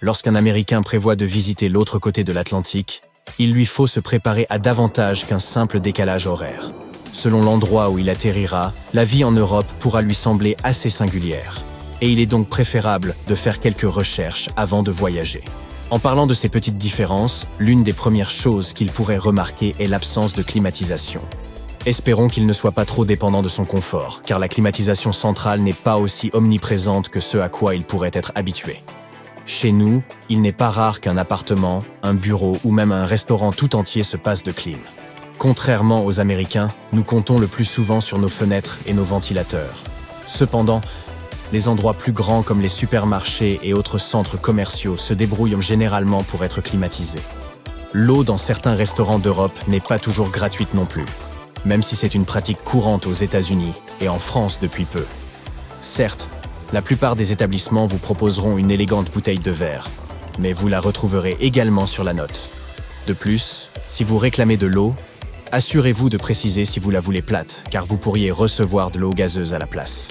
Lorsqu'un Américain prévoit de visiter l'autre côté de l'Atlantique, il lui faut se préparer à davantage qu'un simple décalage horaire. Selon l'endroit où il atterrira, la vie en Europe pourra lui sembler assez singulière. Et il est donc préférable de faire quelques recherches avant de voyager. En parlant de ces petites différences, l'une des premières choses qu'il pourrait remarquer est l'absence de climatisation. Espérons qu'il ne soit pas trop dépendant de son confort, car la climatisation centrale n'est pas aussi omniprésente que ce à quoi il pourrait être habitué. Chez nous, il n'est pas rare qu'un appartement, un bureau ou même un restaurant tout entier se passe de clim. Contrairement aux Américains, nous comptons le plus souvent sur nos fenêtres et nos ventilateurs. Cependant, les endroits plus grands comme les supermarchés et autres centres commerciaux se débrouillent généralement pour être climatisés. L'eau dans certains restaurants d'Europe n'est pas toujours gratuite non plus, même si c'est une pratique courante aux États-Unis et en France depuis peu. Certes, la plupart des établissements vous proposeront une élégante bouteille de verre, mais vous la retrouverez également sur la note. De plus, si vous réclamez de l'eau, assurez-vous de préciser si vous la voulez plate, car vous pourriez recevoir de l'eau gazeuse à la place.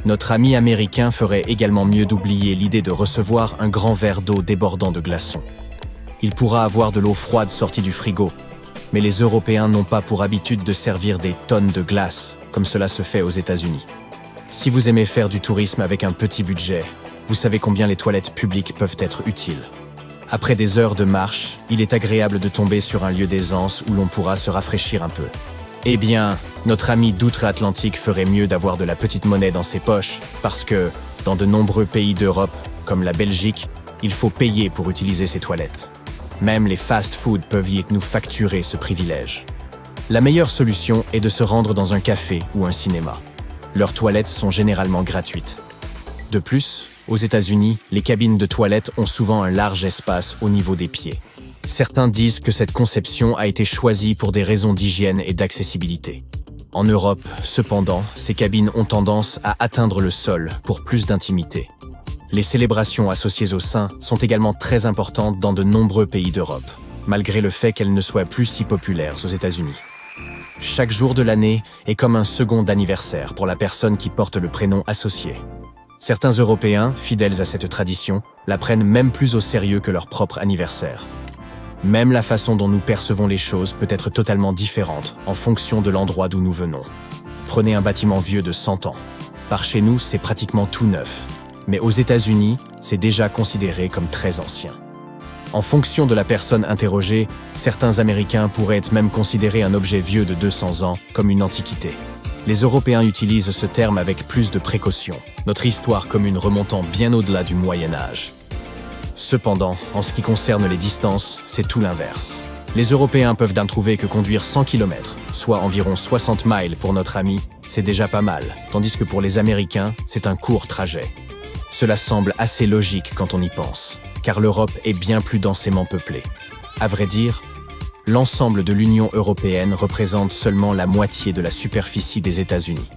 Notre ami américain ferait également mieux d'oublier l'idée de recevoir un grand verre d'eau débordant de glaçons. Il pourra avoir de l'eau froide sortie du frigo, mais les Européens n'ont pas pour habitude de servir des tonnes de glace, comme cela se fait aux États-Unis. Si vous aimez faire du tourisme avec un petit budget, vous savez combien les toilettes publiques peuvent être utiles. Après des heures de marche, il est agréable de tomber sur un lieu d'aisance où l'on pourra se rafraîchir un peu. Eh bien, notre ami d'outre-Atlantique ferait mieux d'avoir de la petite monnaie dans ses poches, parce que, dans de nombreux pays d'Europe, comme la Belgique, il faut payer pour utiliser ces toilettes. Même les fast-food peuvent y nous facturer ce privilège. La meilleure solution est de se rendre dans un café ou un cinéma. Leurs toilettes sont généralement gratuites. De plus, aux États-Unis, les cabines de toilettes ont souvent un large espace au niveau des pieds. Certains disent que cette conception a été choisie pour des raisons d'hygiène et d'accessibilité. En Europe, cependant, ces cabines ont tendance à atteindre le sol pour plus d'intimité. Les célébrations associées au sein sont également très importantes dans de nombreux pays d'Europe, malgré le fait qu'elles ne soient plus si populaires aux États-Unis. Chaque jour de l'année est comme un second anniversaire pour la personne qui porte le prénom associé. Certains Européens, fidèles à cette tradition, la prennent même plus au sérieux que leur propre anniversaire. Même la façon dont nous percevons les choses peut être totalement différente en fonction de l'endroit d'où nous venons. Prenez un bâtiment vieux de 100 ans. Par chez nous, c'est pratiquement tout neuf. Mais aux États-Unis, c'est déjà considéré comme très ancien. En fonction de la personne interrogée, certains Américains pourraient même considérer un objet vieux de 200 ans comme une antiquité. Les Européens utilisent ce terme avec plus de précaution, notre histoire commune remontant bien au-delà du Moyen-Âge. Cependant, en ce qui concerne les distances, c'est tout l'inverse. Les Européens peuvent bien trouver que conduire 100 km, soit environ 60 miles pour notre ami, c'est déjà pas mal, tandis que pour les Américains, c'est un court trajet. Cela semble assez logique quand on y pense, car l'Europe est bien plus densément peuplée. À vrai dire, l'ensemble de l'Union européenne représente seulement la moitié de la superficie des États-Unis.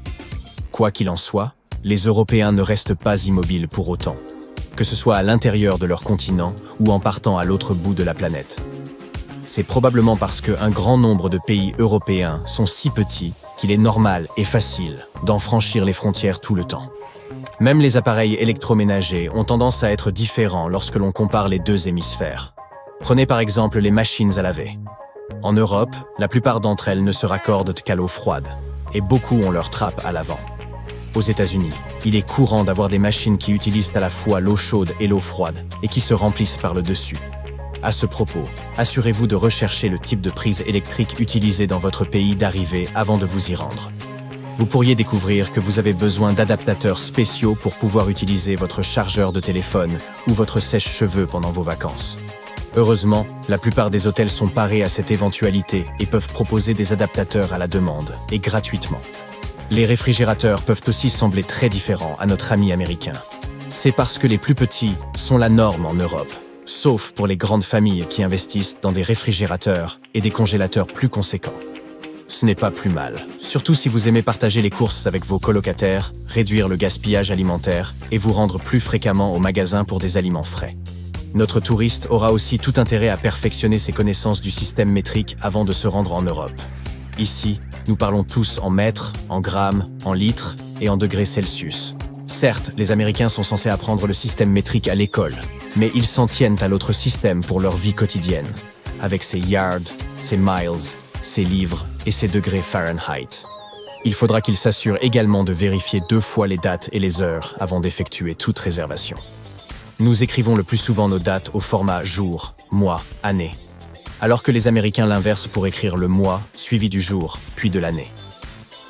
Quoi qu'il en soit, les Européens ne restent pas immobiles pour autant, que ce soit à l'intérieur de leur continent ou en partant à l'autre bout de la planète. C'est probablement parce qu'un grand nombre de pays européens sont si petits qu'il est normal et facile d'en franchir les frontières tout le temps. Même les appareils électroménagers ont tendance à être différents lorsque l'on compare les deux hémisphères. Prenez par exemple les machines à laver. En Europe, la plupart d'entre elles ne se raccordent qu'à l'eau froide, et beaucoup ont leur trappe à l'avant. Aux États-Unis, il est courant d'avoir des machines qui utilisent à la fois l'eau chaude et l'eau froide, et qui se remplissent par le dessus. À ce propos, assurez-vous de rechercher le type de prise électrique utilisé dans votre pays d'arrivée avant de vous y rendre. Vous pourriez découvrir que vous avez besoin d'adaptateurs spéciaux pour pouvoir utiliser votre chargeur de téléphone ou votre sèche-cheveux pendant vos vacances. Heureusement, la plupart des hôtels sont parés à cette éventualité et peuvent proposer des adaptateurs à la demande, et gratuitement. Les réfrigérateurs peuvent aussi sembler très différents à notre ami américain. C'est parce que les plus petits sont la norme en Europe, sauf pour les grandes familles qui investissent dans des réfrigérateurs et des congélateurs plus conséquents. Ce n'est pas plus mal, surtout si vous aimez partager les courses avec vos colocataires, réduire le gaspillage alimentaire et vous rendre plus fréquemment au magasin pour des aliments frais. Notre touriste aura aussi tout intérêt à perfectionner ses connaissances du système métrique avant de se rendre en Europe. Ici, nous parlons tous en mètres, en grammes, en litres et en degrés Celsius. Certes, les Américains sont censés apprendre le système métrique à l'école, mais ils s'en tiennent à l'autre système pour leur vie quotidienne, avec ses yards, ses miles, ses livres et ses degrés Fahrenheit. Il faudra qu'ils s'assurent également de vérifier 2 fois les dates et les heures avant d'effectuer toute réservation. Nous écrivons le plus souvent nos dates au format jour, mois, année, alors que les Américains l'inversent pour écrire le mois, suivi du jour, puis de l'année.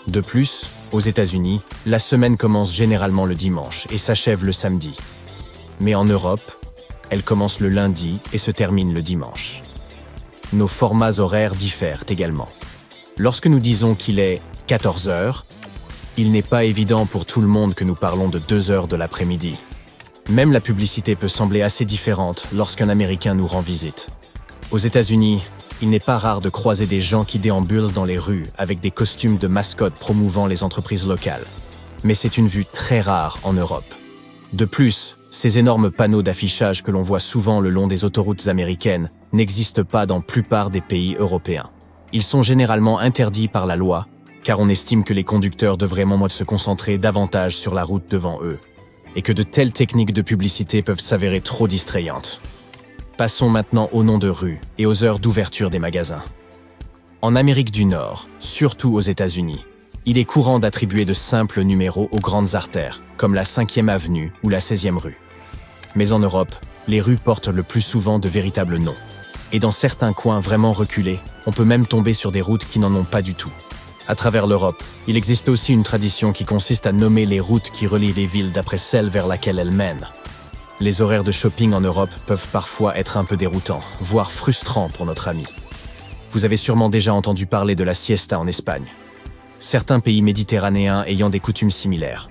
De plus, aux États-Unis, la semaine commence généralement le dimanche et s'achève le samedi. Mais en Europe, elle commence le lundi et se termine le dimanche. Nos formats horaires diffèrent également. Lorsque nous disons qu'il est 14 heures, il n'est pas évident pour tout le monde que nous parlons de 2 heures de l'après-midi. Même la publicité peut sembler assez différente lorsqu'un Américain nous rend visite. Aux États-Unis, il n'est pas rare de croiser des gens qui déambulent dans les rues avec des costumes de mascottes promouvant les entreprises locales. Mais c'est une vue très rare en Europe. De plus, ces énormes panneaux d'affichage que l'on voit souvent le long des autoroutes américaines n'existent pas dans la plupart des pays européens. Ils sont généralement interdits par la loi, car on estime que les conducteurs devraient se concentrer davantage sur la route devant eux, et que de telles techniques de publicité peuvent s'avérer trop distrayantes. Passons maintenant aux noms de rues et aux heures d'ouverture des magasins. En Amérique du Nord, surtout aux États-Unis, il est courant d'attribuer de simples numéros aux grandes artères, comme la 5e avenue ou la 16e rue. Mais en Europe, les rues portent le plus souvent de véritables noms. Et dans certains coins vraiment reculés, on peut même tomber sur des routes qui n'en ont pas du tout. À travers l'Europe, il existe aussi une tradition qui consiste à nommer les routes qui relient les villes d'après celle vers laquelle elles mènent. Les horaires de shopping en Europe peuvent parfois être un peu déroutants, voire frustrants pour notre ami. Vous avez sûrement déjà entendu parler de la siesta en Espagne. Certains pays méditerranéens ayant des coutumes similaires.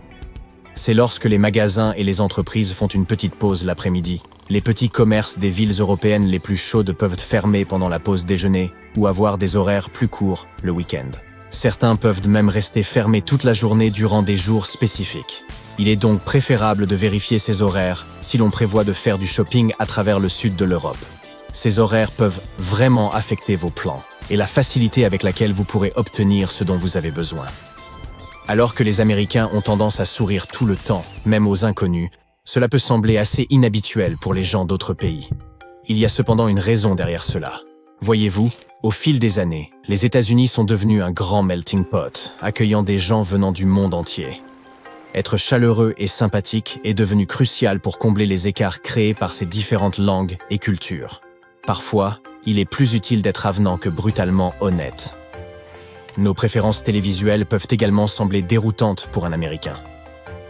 C'est lorsque les magasins et les entreprises font une petite pause l'après-midi. Les petits commerces des villes européennes les plus chaudes peuvent fermer pendant la pause déjeuner ou avoir des horaires plus courts le week-end. Certains peuvent même rester fermés toute la journée durant des jours spécifiques. Il est donc préférable de vérifier ces horaires si l'on prévoit de faire du shopping à travers le sud de l'Europe. Ces horaires peuvent vraiment affecter vos plans et la facilité avec laquelle vous pourrez obtenir ce dont vous avez besoin. Alors que les Américains ont tendance à sourire tout le temps, même aux inconnus, cela peut sembler assez inhabituel pour les gens d'autres pays. Il y a cependant une raison derrière cela. Voyez-vous, au fil des années, les États-Unis sont devenus un grand melting pot, accueillant des gens venant du monde entier. Être chaleureux et sympathique est devenu crucial pour combler les écarts créés par ces différentes langues et cultures. Parfois, il est plus utile d'être avenant que brutalement honnête. Nos préférences télévisuelles peuvent également sembler déroutantes pour un Américain.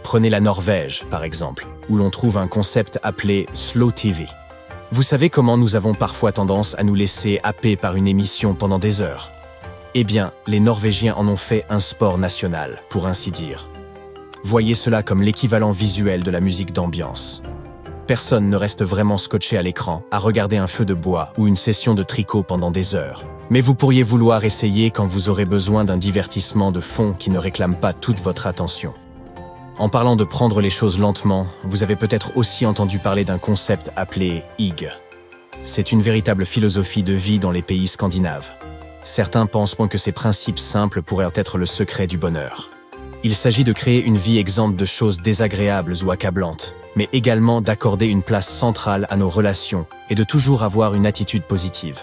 Prenez la Norvège, par exemple, où l'on trouve un concept appelé Slow TV. Vous savez comment nous avons parfois tendance à nous laisser happer par une émission pendant des heures? Eh bien, les Norvégiens en ont fait un sport national, pour ainsi dire. Voyez cela comme l'équivalent visuel de la musique d'ambiance. Personne ne reste vraiment scotché à l'écran, à regarder un feu de bois ou une session de tricot pendant des heures. Mais vous pourriez vouloir essayer quand vous aurez besoin d'un divertissement de fond qui ne réclame pas toute votre attention. En parlant de prendre les choses lentement, vous avez peut-être aussi entendu parler d'un concept appelé hygge. C'est une véritable philosophie de vie dans les pays scandinaves. Certains pensent que ces principes simples pourraient être le secret du bonheur. Il s'agit de créer une vie exempte de choses désagréables ou accablantes, mais également d'accorder une place centrale à nos relations et de toujours avoir une attitude positive.